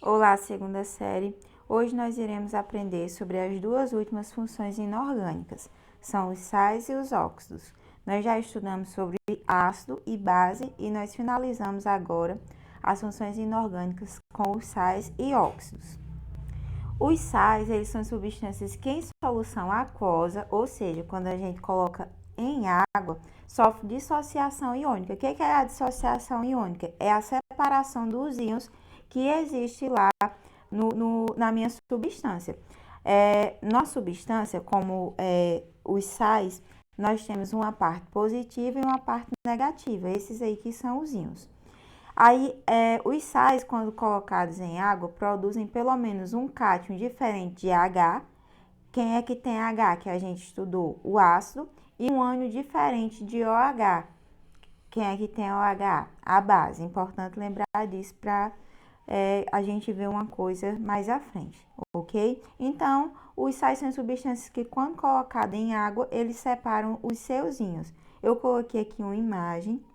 Olá, segunda série. Hoje nós iremos aprender sobre as duas últimas funções inorgânicas, são os sais e os óxidos. Nós já estudamos sobre ácido e base e nós finalizamos agora as funções inorgânicas com os sais e óxidos. Os sais, eles são substâncias que em solução aquosa, ou seja, quando a gente coloca em água, sofre dissociação iônica. O que é a dissociação iônica? É a separação dos íons que existe lá na minha substância. Na substância, como os sais, nós temos uma parte positiva e uma parte negativa. Esses aí que são os íons. Aí, os sais, quando colocados em água, produzem pelo menos um cátion diferente de H. Quem é que tem H, que a gente estudou? O ácido. E um ânion diferente de OH. Quem é que tem OH? A base. Importante lembrar disso para a gente ver uma coisa mais à frente, ok? Então, os sais são substâncias que, quando colocadas em água, eles separam os seus íons. Eu coloquei aqui uma imagem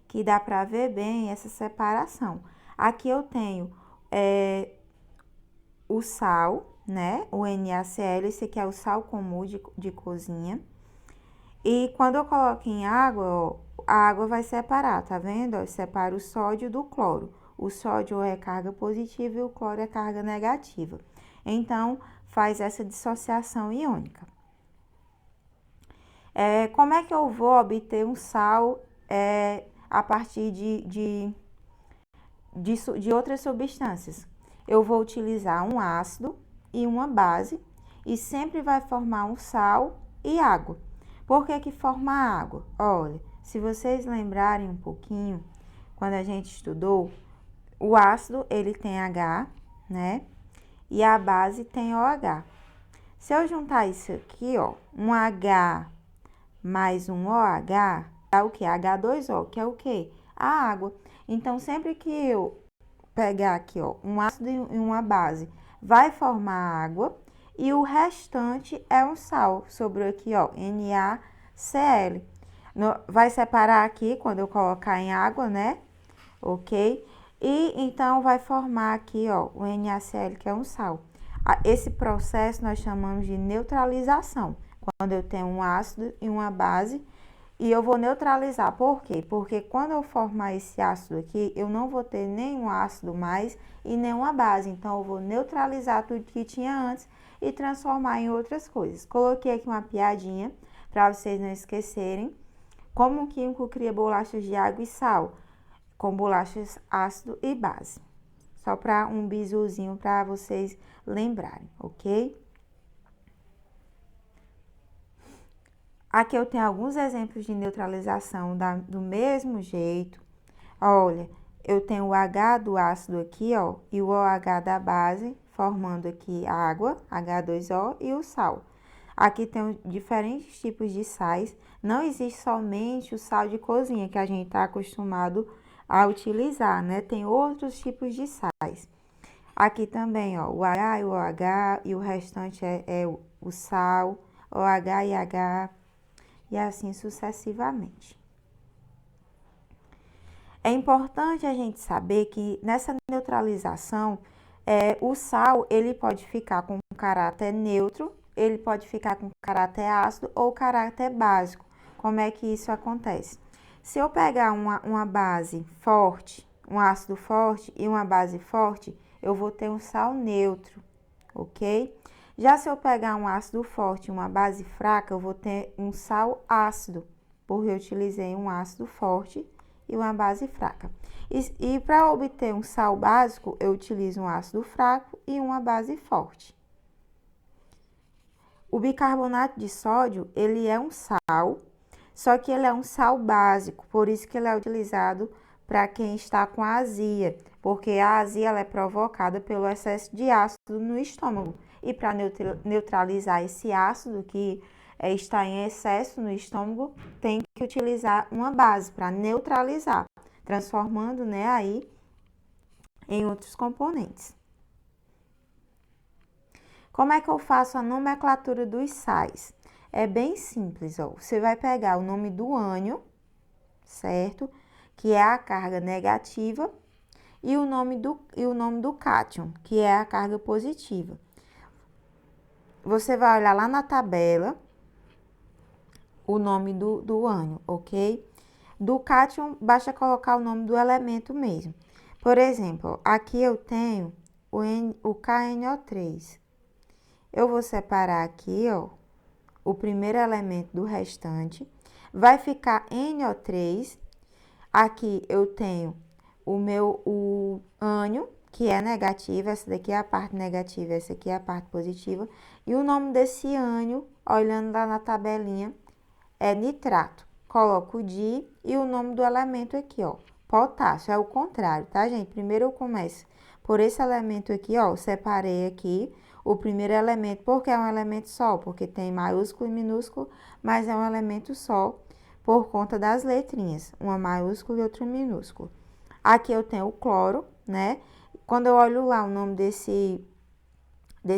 que dá para ver bem essa separação. Aqui eu tenho o sal, né? O NaCl, esse aqui é o sal comum de cozinha. E quando eu coloco em água, ó, a água vai separar, tá vendo? Ó, separa o sódio do cloro. O sódio é carga positiva e o cloro é carga negativa. Então, faz essa dissociação iônica. Como é que eu vou obter um sal a partir de outras substâncias? Eu vou utilizar um ácido e uma base e sempre vai formar um sal e água. Por que que forma água? Olha, se vocês lembrarem um pouquinho, quando a gente estudou, o ácido ele tem H, né? E a base tem OH. Se eu juntar isso aqui, ó, um H mais um OH, dá o que? H2O, que é o que? A água. Então, sempre que eu pegar aqui, ó, um ácido e uma base, vai formar água e o restante é um sal. Sobrou aqui, ó, NaCl. Vai separar aqui quando eu colocar em água, né? Ok? E então vai formar aqui, ó, o NaCl, que é um sal. Esse processo nós chamamos de neutralização. Quando eu tenho um ácido e uma base, e eu vou neutralizar. Por quê? Porque quando eu formar esse ácido aqui, eu não vou ter nenhum ácido mais e nenhuma base. Então, eu vou neutralizar tudo que tinha antes e transformar em outras coisas. Coloquei aqui uma piadinha para vocês não esquecerem. Como um químico cria bolachas de água e sal? Com bolachas ácido e base. Só para um bisuzinho para vocês lembrarem, ok? Aqui eu tenho alguns exemplos de neutralização do mesmo jeito. Olha, eu tenho o H do ácido aqui, ó, e o OH da base, formando aqui a água, H2O, e o sal. Aqui tem diferentes tipos de sais. Não existe somente o sal de cozinha que a gente está acostumado a utilizar, né? Tem outros tipos de sais. Aqui também, ó, o H e o OH, e o restante é o sal, OH e H, e assim sucessivamente. É importante a gente saber que nessa neutralização, o sal ele pode ficar com caráter neutro, ele pode ficar com caráter ácido ou caráter básico. Como é que isso acontece? Se eu pegar uma base forte, um ácido forte e uma base forte, eu vou ter um sal neutro, ok? Já se eu pegar um ácido forte e uma base fraca, eu vou ter um sal ácido, porque eu utilizei um ácido forte e uma base fraca. E para obter um sal básico, eu utilizo um ácido fraco e uma base forte. O bicarbonato de sódio, ele é um sal, só que ele é um sal básico, por isso que ele é utilizado para quem está com azia, porque a azia ela é provocada pelo excesso de ácido no estômago. E para neutralizar esse ácido que está em excesso no estômago, tem que utilizar uma base para neutralizar, transformando, né, aí em outros componentes. Como é que eu faço a nomenclatura dos sais? É bem simples, ó. Você vai pegar o nome do ânion, certo? Que é a carga negativa, e o nome do cátion, que é a carga positiva. Você vai olhar lá na tabela o nome do ânion, ok? Do cátion, basta colocar o nome do elemento mesmo. Por exemplo, aqui eu tenho o KNO3. Eu vou separar aqui, ó, o primeiro elemento do restante. Vai ficar NO3. Aqui eu tenho o ânion, que é negativo. Essa daqui é a parte negativa, essa aqui é a parte positiva. E o nome desse ânion, olhando lá na tabelinha, é nitrato. Coloco o di e o nome do elemento aqui, ó, potássio. É o contrário, tá, gente? Primeiro eu começo por esse elemento aqui, ó, eu separei aqui o primeiro elemento, porque é um elemento só, porque tem maiúsculo e minúsculo, mas é um elemento só por conta das letrinhas, uma maiúscula e outra minúscula. Aqui eu tenho o cloro, né? Quando eu olho lá o nome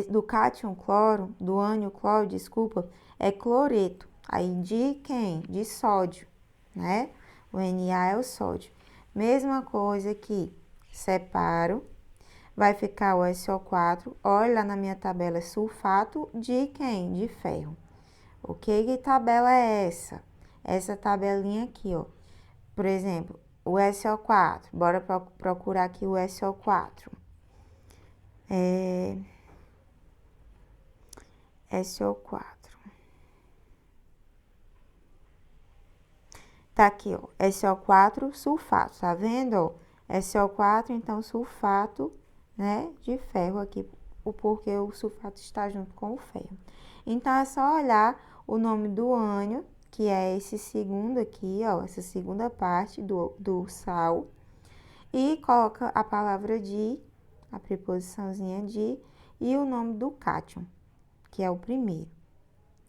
do cátion cloro, do ânion cloro, desculpa, é cloreto. Aí de quem? De sódio, né? O Na é o sódio. Mesma coisa aqui, separo, vai ficar o SO4. Olha lá na minha tabela, é sulfato de quem? De ferro. Ok? Que tabela é essa? Essa tabelinha aqui, ó. Por exemplo, o SO4. Bora procurar aqui o SO4. SO4. Tá aqui, ó, SO4 sulfato, tá vendo, ó? SO4, então, sulfato, né, de ferro aqui, porque o sulfato está junto com o ferro. Então, é só olhar o nome do ânion, que é esse segundo aqui, ó, essa segunda parte do sal, e coloca a palavra de, a preposiçãozinha de, e o nome do cátion, que é o primeiro.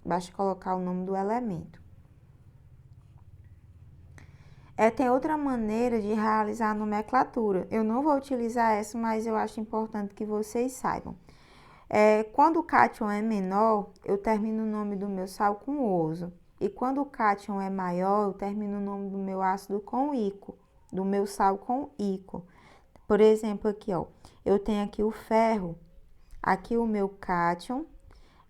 Basta colocar o nome do elemento. Tem outra maneira de realizar a nomenclatura. Eu não vou utilizar essa, mas eu acho importante que vocês saibam. Quando o cátion é menor, eu termino o nome do meu sal com oso. E quando o cátion é maior, eu termino o nome do meu ácido com ico, do meu sal com ico. Por exemplo, aqui, ó, eu tenho aqui o ferro, aqui o meu cátion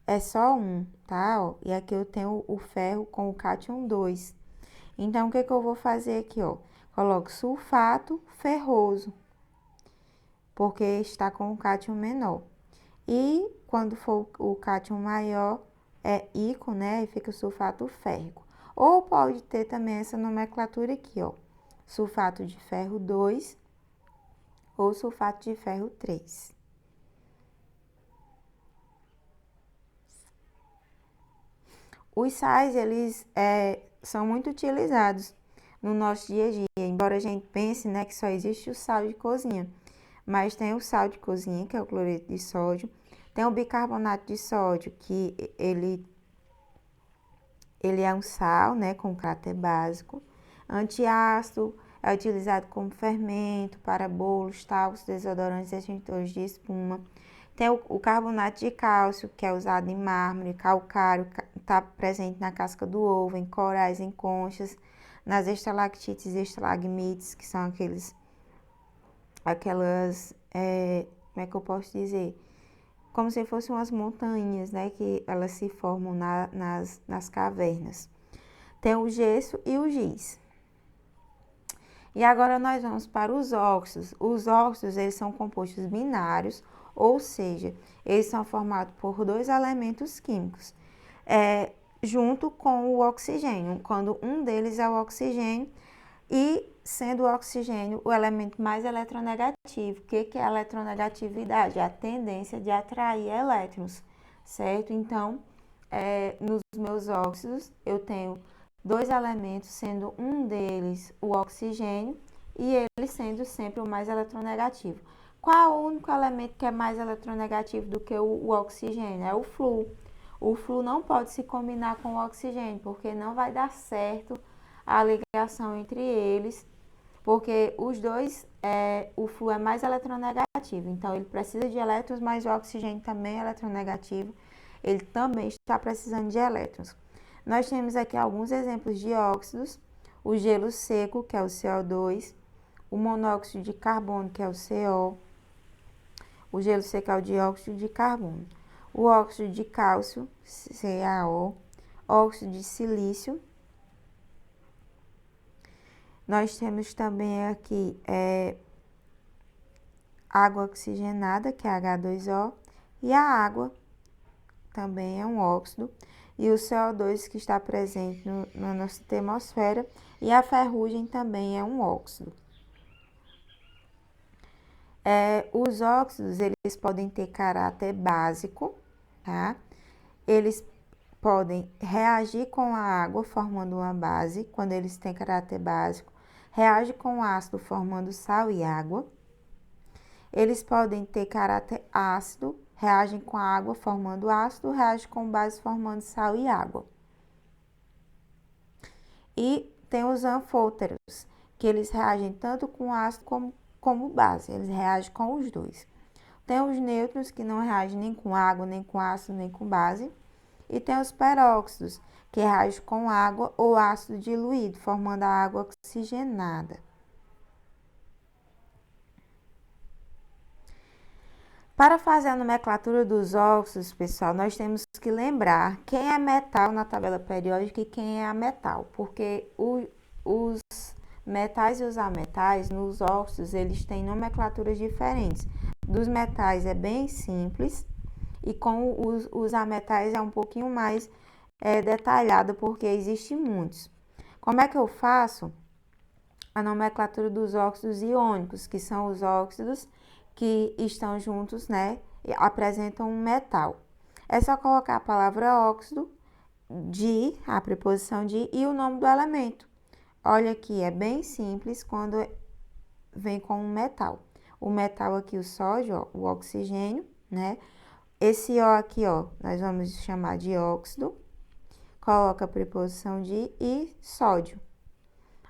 é só 1, tá? Ó, e aqui eu tenho o ferro com o cátion 2. Então, o que eu vou fazer aqui, ó? Coloco sulfato ferroso, porque está com o cátion menor. E quando for o cátion maior, é ico, né? E fica o sulfato férrico. Ou pode ter também essa nomenclatura aqui, ó. Sulfato de ferro 2 ou sulfato de ferro 3. Os sais, eles são muito utilizados no nosso dia a dia, embora a gente pense, né, que só existe o sal de cozinha, mas tem o sal de cozinha, que é o cloreto de sódio, tem o bicarbonato de sódio, que ele é um sal, né, com caráter básico, antiácido, é utilizado como fermento para bolos, talcos, desodorantes e extintores de espuma. Tem o carbonato de cálcio, que é usado em mármore, calcário, está presente na casca do ovo, em corais, em conchas, nas estalactites e estalagmites, que são aquelas, como é que eu posso dizer? Como se fossem umas montanhas, né, que elas se formam nas cavernas. Tem o gesso e o giz. E agora nós vamos para os óxidos. Os óxidos, eles são compostos binários, ou seja, eles são formados por dois elementos químicos, junto com o oxigênio, quando um deles é o oxigênio, e sendo o oxigênio o elemento mais eletronegativo. O que é a eletronegatividade? É a tendência de atrair elétrons, certo? Então, nos meus óxidos, eu tenho dois elementos, sendo um deles o oxigênio e ele sendo sempre o mais eletronegativo. Qual o único elemento que é mais eletronegativo do que o oxigênio? É o flúor. O flúor não pode se combinar com o oxigênio, porque não vai dar certo a ligação entre eles, porque os dois, o flúor é mais eletronegativo, então ele precisa de elétrons, mas o oxigênio também é eletronegativo, ele também está precisando de elétrons. Nós temos aqui alguns exemplos de óxidos: o gelo seco, que é o CO2, o monóxido de carbono, que é o CO, o gelo seco é o dióxido de carbono, o óxido de cálcio, CaO, óxido de silício. Nós temos também aqui água oxigenada, que é H2O, e a água também é um óxido, e o CO2 que está presente na nossa atmosfera, e a ferrugem também é um óxido. Os óxidos, eles podem ter caráter básico, tá? Eles podem reagir com a água, formando uma base, quando eles têm caráter básico. Reage com o ácido, formando sal e água. Eles podem ter caráter ácido, reagem com a água, formando ácido, reagem com base, formando sal e água. E tem os anfóteros, que eles reagem tanto com ácido como base, eles reagem com os dois. Tem os nêutrons, que não reagem nem com água, nem com ácido, nem com base. E tem os peróxidos, que reagem com água ou ácido diluído, formando a água oxigenada. Para fazer a nomenclatura dos óxidos, pessoal, nós temos que lembrar quem é metal na tabela periódica e quem é ametal, porque os metais e os ametais, nos óxidos, eles têm nomenclaturas diferentes. Dos metais é bem simples e com os ametais é um pouquinho mais detalhado, porque existem muitos. Como é que eu faço a nomenclatura dos óxidos iônicos, que são os óxidos que estão juntos, né, e apresentam um metal? É só colocar a palavra óxido, de, a preposição de, e o nome do elemento. Olha aqui, é bem simples quando vem com um metal. O metal aqui, o sódio, ó, o oxigênio, né? Esse O aqui, ó, nós vamos chamar de óxido. Coloca a preposição de e sódio.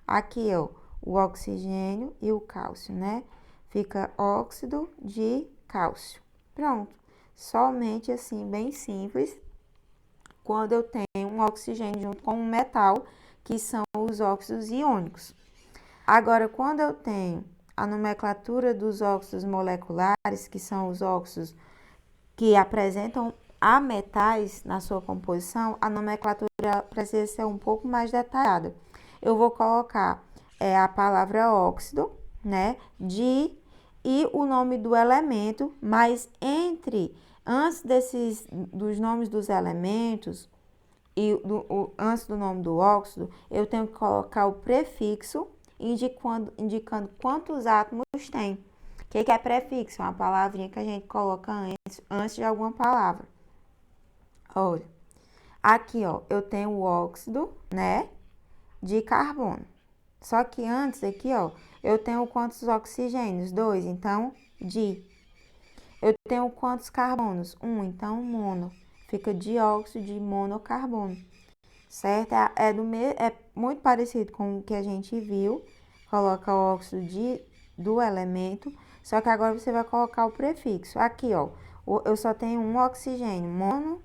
Aqui, ó, o oxigênio e o cálcio, né? Fica óxido de cálcio. Pronto. Somente assim, bem simples, quando eu tenho um oxigênio junto com um metal, que são os óxidos iônicos. Agora, quando eu tenho a nomenclatura dos óxidos moleculares, que são os óxidos que apresentam ametais na sua composição, a nomenclatura precisa ser um pouco mais detalhada. Eu vou colocar a palavra óxido, né, e o nome do elemento, mas antes dos nomes dos elementos e antes do nome do óxido, eu tenho que colocar o prefixo indicando quantos átomos tem. O que é prefixo? É uma palavrinha que a gente coloca antes de alguma palavra. Olha, aqui, ó, eu tenho o óxido, né, de carbono. Só que antes aqui, ó, eu tenho quantos oxigênios? 2, então, di. Eu tenho quantos carbonos? 1, então, mono. Fica dióxido de monocarbono, certo? É muito parecido com o que a gente viu. Coloca o óxido do elemento, só que agora você vai colocar o prefixo. Aqui, ó, eu só tenho um oxigênio, mono,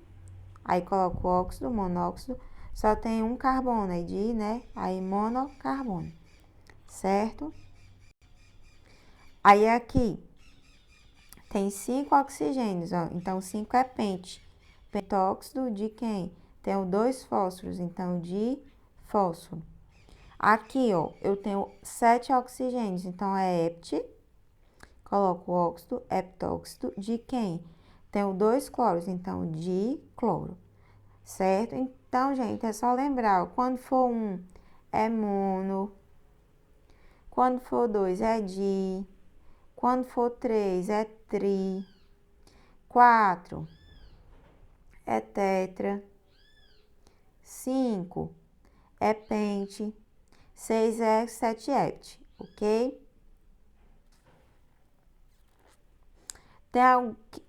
aí coloco o óxido, monóxido, só tem um carbono, aí né? Aí monocarbono, certo? Aí aqui tem 5 oxigênios, ó, então 5 é pente. Pentóxido de quem? Tenho 2 fósforos, então de fósforo. Aqui, ó, eu tenho 7 oxigênios, então é hept. Coloco o óxido, heptóxido de quem? Tenho 2 cloros, então de cloro, certo? Então, gente, é só lembrar, ó, quando for 1 é mono, quando for 2 é di, quando for 3 é tri, 4 é tetra, 5 é pente, 6 é 7 hept, ok?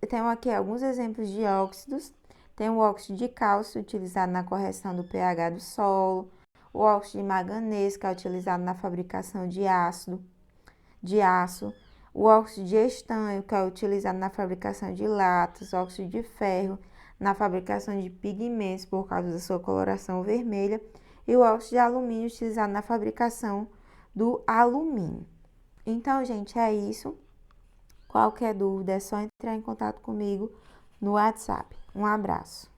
Tem aqui alguns exemplos de óxidos. Tem o óxido de cálcio, utilizado na correção do pH do solo. O óxido de manganês, que é utilizado na fabricação de aço. O óxido de estanho, que é utilizado na fabricação de latas. O óxido de ferro, na fabricação de pigmentos, por causa da sua coloração vermelha. E o óxido de alumínio, utilizado na fabricação do alumínio. Então, gente, é isso. Qualquer dúvida é só entrar em contato comigo no WhatsApp. Um abraço.